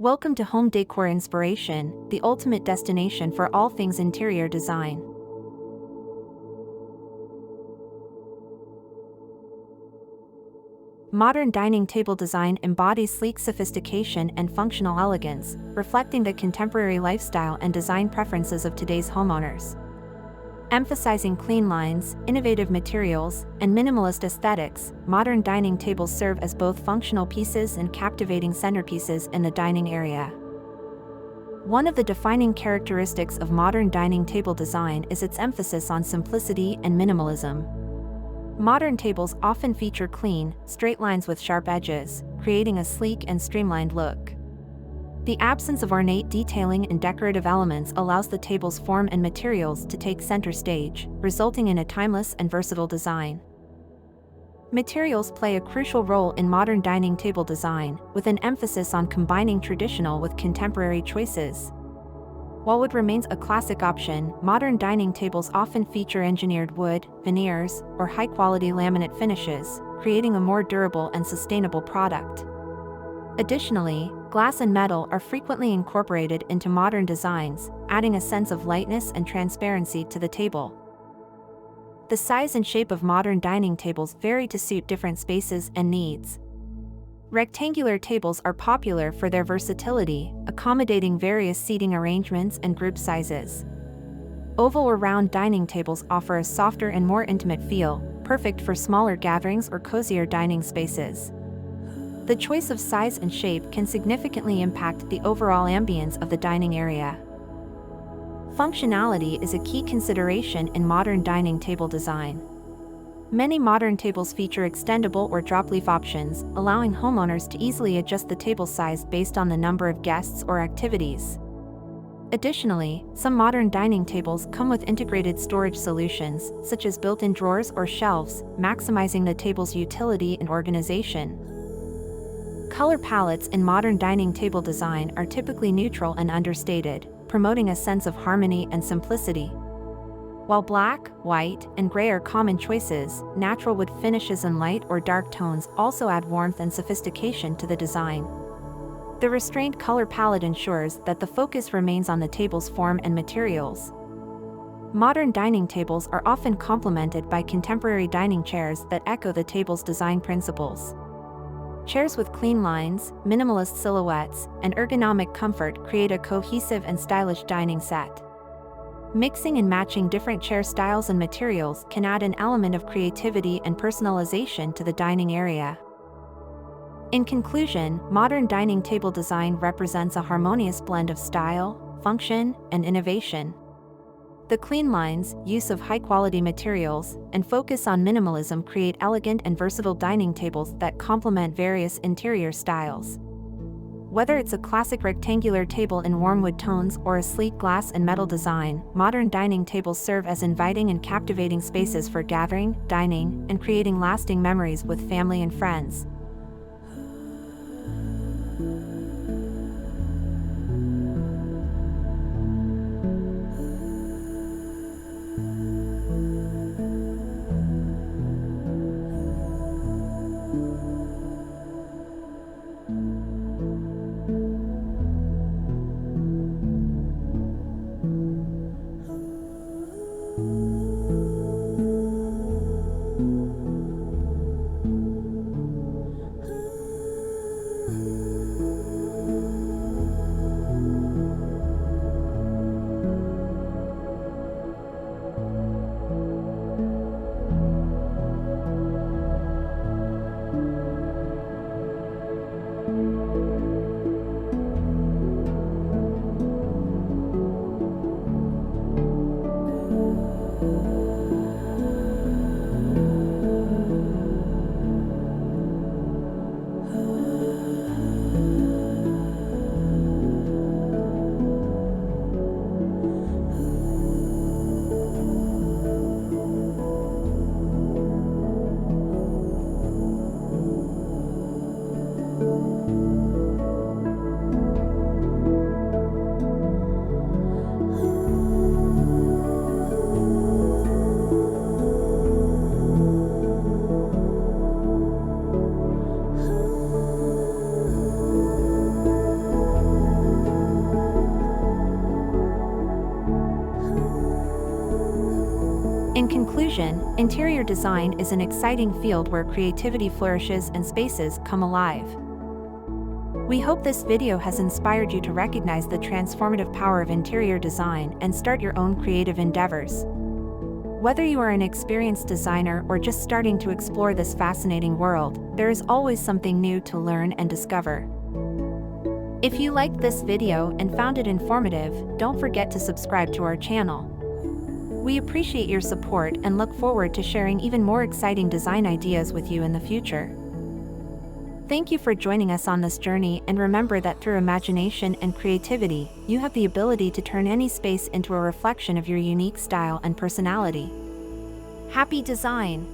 Welcome to Home Decor Inspiration, the ultimate destination for all things interior design. Modern dining table design embodies sleek sophistication and functional elegance, reflecting the contemporary lifestyle and design preferences of today's homeowners. Emphasizing clean lines, innovative materials, and minimalist aesthetics, modern dining tables serve as both functional pieces and captivating centerpieces in the dining area. One of the defining characteristics of modern dining table design is its emphasis on simplicity and minimalism. Modern tables often feature clean, straight lines with sharp edges, creating a sleek and streamlined look. The absence of ornate detailing and decorative elements allows the table's form and materials to take center stage, resulting in a timeless and versatile design. Materials play a crucial role in modern dining table design, with an emphasis on combining traditional with contemporary choices. While wood remains a classic option, modern dining tables often feature engineered wood, veneers, or high-quality laminate finishes, creating a more durable and sustainable product. Additionally, glass and metal are frequently incorporated into modern designs, adding a sense of lightness and transparency to the table. The size and shape of modern dining tables vary to suit different spaces and needs. Rectangular tables are popular for their versatility, accommodating various seating arrangements and group sizes. Oval or round dining tables offer a softer and more intimate feel, perfect for smaller gatherings or cozier dining spaces. The choice of size and shape can significantly impact the overall ambience of the dining area. Functionality is a key consideration in modern dining table design. Many modern tables feature extendable or drop-leaf options, allowing homeowners to easily adjust the table size based on the number of guests or activities. Additionally, some modern dining tables come with integrated storage solutions, such as built-in drawers or shelves, maximizing the table's utility and organization. Color palettes in modern dining table design are typically neutral and understated, promoting a sense of harmony and simplicity. While black, white, and gray are common choices, natural wood finishes and light or dark tones also add warmth and sophistication to the design. The restrained color palette ensures that the focus remains on the table's form and materials. Modern dining tables are often complemented by contemporary dining chairs that echo the table's design principles. Chairs with clean lines, minimalist silhouettes, and ergonomic comfort create a cohesive and stylish dining set. Mixing and matching different chair styles and materials can add an element of creativity and personalization to the dining area. In conclusion, modern dining table design represents a harmonious blend of style, function, and innovation. The clean lines, use of high-quality materials, and focus on minimalism create elegant and versatile dining tables that complement various interior styles. Whether it's a classic rectangular table in warm wood tones or a sleek glass and metal design, modern dining tables serve as inviting and captivating spaces for gathering, dining, and creating lasting memories with family and friends. conclusion, interior design is an exciting field where creativity flourishes and spaces come alive. We hope this video has inspired you to recognize the transformative power of interior design and start your own creative endeavors. Whether you are an experienced designer or just starting to explore this fascinating world, there is always something new to learn and discover. If you liked this video and found it informative, don't forget to subscribe to our channel. We appreciate your support and look forward to sharing even more exciting design ideas with you in the future. Thank you for joining us on this journey, and remember that through imagination and creativity, you have the ability to turn any space into a reflection of your unique style and personality. Happy design!